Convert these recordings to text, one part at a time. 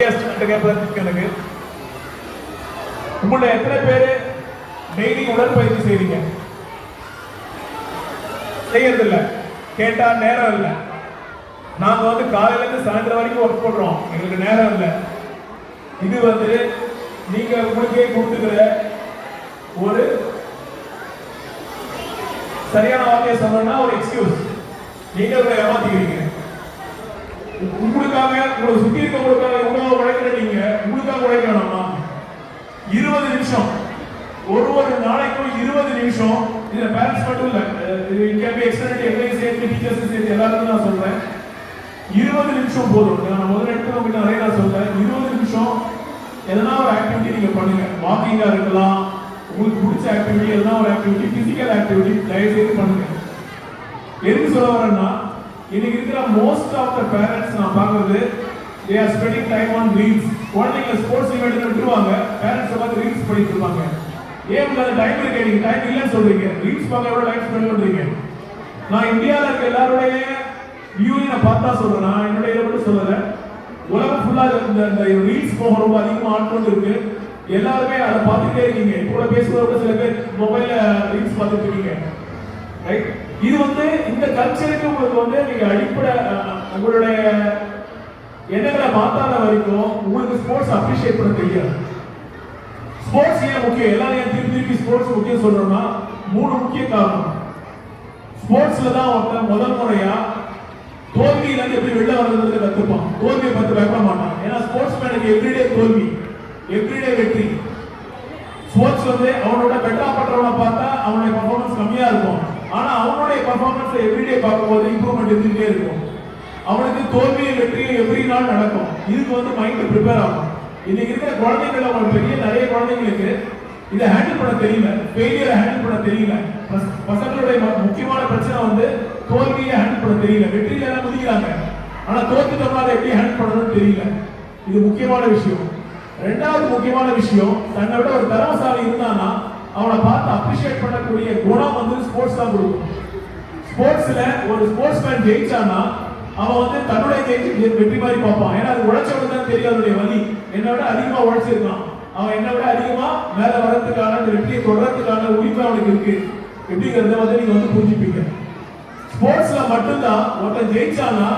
எனக்கு உங்கள எத்தனை பேரு டெய்லி உடற்பயிற்சி செய்றீங்க? செய்யறதில்ல. கேட்டா நேரம் இல்லை. நாங்க காலையில இருந்து சாயந்தரம் வரைக்கும் ஒர்க் பண்றோம், எங்களுக்கு நேரம் இல்லை. இது நீங்க உங்களுக்கே கொடுத்துக்கிற ஒரு சரியான வார்த்தையை சொன்னா ஒரு எக்ஸ்கியூஸ். நீங்க ஏமாத்திக்கிறீங்க. உங்களுக்காக உங்களை சுத்தி இருக்கவங்களுக்காக எவ்வளவு உழைக்கிற நீங்க உங்களுக்காக உழைக்கணுமா? 20 நிமிஷம் ஒரு நாளைக்கும் 20 நிமிஷம். இதுல பேரண்ட்ஸ் மட்டும் இல்ல, இது கேன் பி எக்ஸ்டெண்டட் எவ்ரிபடி சேர்த்து டீச்சர்ஸ் சேர்த்து எல்லாருக்கும் நான் சொல்றேன். 20 நிமிஷம் போதும். நான் முதல்ல எடுத்து உங்களுக்கு நிறைய நான் சொல்றேன். 20 நிமிஷம் எதனா ஒரு ஆக்டிவிட்டி நீங்க பண்ணுங்க. வாக்கிங்கா இருக்கலாம், உங்களுக்கு பிடிச்ச ஆக்டிவிட்டி, எதனா ஒரு ஆக்டிவிட்டி, பிசிக்கல் ஆக்டிவிட்டி தயவு செய்து பண்ணுங்க. எதுக்கு சொல்ல வரேன்னா, இன்னைக்கு இருக்கிற மோஸ்ட் ஆஃப் த பேரண்ட்ஸ் நான் பார்க்கறது they are spending time on reels. குழந்தைங்க ஸ்போர்ட்ஸ் ஈவென்ட்ல விட்டுருவாங்க, பேரண்ட்ஸ் பார்த்து ரீல்ஸ் பண்ணிட்டு இருப்பாங்க. ஏன் உங்களுக்கு டைம் இருக்கு? நீங்க டைம் இல்லைன்னு சொல்றீங்க, ரீல்ஸ் பார்க்க எவ்வளவு டைம் ஸ்பெண்ட் பண்றீங்க? நான் இந்தியாவில் இருக்க எல்லாருடைய வியூவை நான் பார்த்தா சொல்றேன், என்னுடைய இதை மட்டும் சொல்லல. உலகம் ஃபுல்லா இந்த ரீல்ஸ் போக ரொம்ப அதிகமாக ஆட்கள் இருக்கு. எல்லாருமே அதை பார்த்துட்டே இருக்கீங்க. கூட பேசுறவங்க சில பேர் மொபைல்ல ரீல்ஸ் பார்த்துட்டு இருக்கீங்க. ரைட்? இது இந்த கல்ச்சருக்கு உங்களுக்கு நீங்க அடிப்படை உங்களுடைய எண்ணங்களை மாத்தாத வரைக்கும் உங்களுக்கு ஸ்போர்ட்ஸ் அப்ரிஷியேட் பண்ண தெரியாது. ஸ்போர்ட்ஸ் ஏன் முக்கியம்? எல்லாரும் ஏன் திருப்பி ஸ்போர்ட்ஸ் முக்கியம் சொல்றோம்னா 3 முக்கிய காரணம். ஸ்போர்ட்ஸ்ல தான் ஒருத்தன் முதல் முறையா தோல்வியில இருந்து எப்படி வெளில வர்றது கத்துப்பான். தோல்வியை பத்தி பயப்பட மாட்டான். ஏன்னா ஸ்போர்ட்ஸ் மேனுக்கு எவ்ரிடே தோல்வி, எவ்ரிடே வெற்றி. ஸ்போர்ட்ஸ் அவனோட பெட்டரா பண்றவனை பார்த்தா அவனுடைய பர்ஃபார்மன்ஸ் கம்மியா இருக்கும். ஆனா அவனுடைய பர்ஃபார்மன்ஸ் எவ்ரிடே பார்க்கும்போது இம்ப்ரூவ்மெண்ட் இருந்துட்டே இருக்கும். அவனுக்கு தோல்வியும் வெற்றியும் எவ்ரி நாள் நடக்கும். இதுக்கு மைண்ட் ப்ரிப்பேர் ஆகும். இன்னைக்கு இருக்கிற குழந்தைகள், அவங்க பெரிய நிறைய குழந்தைங்களுக்கு இதை ஹேண்டில் பண்ண தெரியல, ஃபெயிலியரை ஹேண்டில் பண்ண தெரியல. பசங்களுடைய முக்கியமான பிரச்சனை தோல்வியை ஹேண்டில் பண்ண தெரியல. வெற்றியில எல்லாம் குதிக்கிறாங்க, ஆனா தோத்துட்டோம்னா அதை எப்படி ஹேண்டில் பண்ணணும்னு தெரியல. இது முக்கியமான விஷயம். ரெண்டாவது முக்கியமான விஷயம், தன்னை விட ஒரு திறமசாலி இருந்தானா அவனை பார்த்து அப்ரிஷியேட் பண்ணக்கூடிய குணம் ஸ்போர்ட்ஸ் தான் கொடுக்கும். ஸ்போர்ட்ஸ்ல ஒரு ஸ்போர்ட்ஸ் மேன் ஜெயிச்சானா அவன் தன்னுடைய ஜெயிச்சு வெற்றி மாதிரி பார்ப்பான். ஏன்னா அது உழைச்சவனுக்கு தான் தெரியும் அதனுடைய வலி. என்னை விட அதிகமா உழைச்சிருக்கான், அவன் என்னை விட அதிகமா மேல வரதுக்கான வெற்றியை தொடர்றதுக்கான உரிமை அவனுக்கு இருக்கு. எப்படிங்கிறத நீங்க புரிஞ்சுப்பீங்க. ஸ்போர்ட்ஸ்ல மட்டும்தான் ஒருத்தன் ஜெயிச்சானா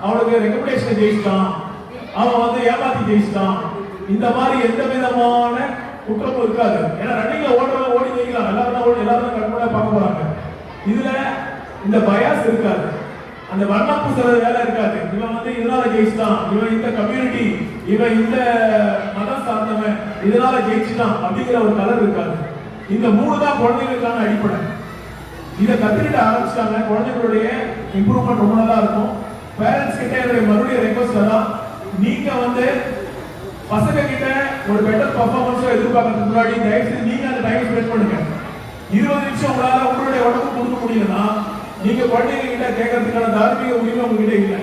அவனுக்கு ரெக்கமெண்டேஷன் ஜெயிச்சிட்டான், அவன் ஏமாத்தி ஜெயிச்சிட்டான், இந்த மாதிரி எந்த விதமான குற்றமும் இருக்காது. ஏன்னா ரன்னிங்ல ஓடுறவங்க ஓடி ஜெயிக்கலாம், எல்லாரும் கண்கூட பார்க்க போறாங்க. இதுல இந்த பயாஸ் இருக்காது, அந்த வண்ணப்பு சில வேலை இருக்காது. இவன் இதனால ஜெயிச்சிட்டான், இவன் இந்த கம்யூனிட்டி, இவன் இந்த மதம் சார்ந்தவன், இதனால ஜெயிச்சிட்டான் அப்படிங்கிற ஒரு கலர் இருக்காது. இந்த 3 தான் குழந்தைகளுக்கான அடிப்படை. இதை கத்துக்கிட்ட ஆரம்பிச்சிட்டாங்க, குழந்தைகளுடைய இம்ப்ரூவ்மெண்ட் ரொம்ப நல்லா இருக்கும். பேரண்ட்ஸ் கிட்ட என்னுடைய மறுபடியும் ரெக்வஸ்ட் தான், நீங்க பசங்க கிட்ட ஒரு பெட்டர் பர்ஃபார்மன்ஸோ எதிர்பார்க்கறதுக்கு முன்னாடி தயவுசெய்து நீங்க அந்த டைம் ஸ்பெண்ட் பண்ணுங்க. 20 நிமிஷம் உங்களால உங்களுடைய உடம்பு கொடுக்க முடியும்னா நீங்க குழந்தைங்க கிட்ட கேட்கறதுக்கான தார்மீக உரிமை உங்ககிட்ட இல்லை.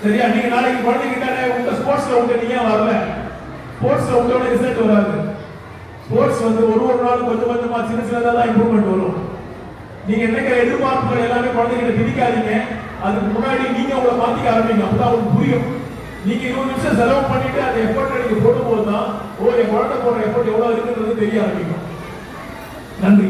சரியா? நீங்க நாளைக்கு குழந்தைங்க கிட்ட உங்க ஸ்போர்ட்ஸ்ல நீங்க வரல, ஸ்போர்ட்ஸ்ல உங்களோட ரிசல்ட் வராது. ஸ்போர்ட்ஸ் ஒரு நாள் கொஞ்சம் கொஞ்சமா சின்னதா தான் இம்ப்ரூவ்மெண்ட் வரும். நீங்க என்னைக்கு எதிர்பார்ப்புகள் எல்லாமே குழந்தைகிட்ட திணிக்காதீங்க. அதுக்கு முன்னாடி நீங்க உங்களை மாத்திக்க ஆரம்பிங்க. அப்பதான் அவங்களுக்கு புரியும். நீங்க 20 நிமிஷம் செலவு பண்ணிட்டு அந்த எஃபர்ட் நீங்க போடும்போது தான் என் குழந்தை போடுற எஃபர்ட் எவ்வளவு இருக்குன்றது தெரிய ஆரம்பிக்கும். நன்றி.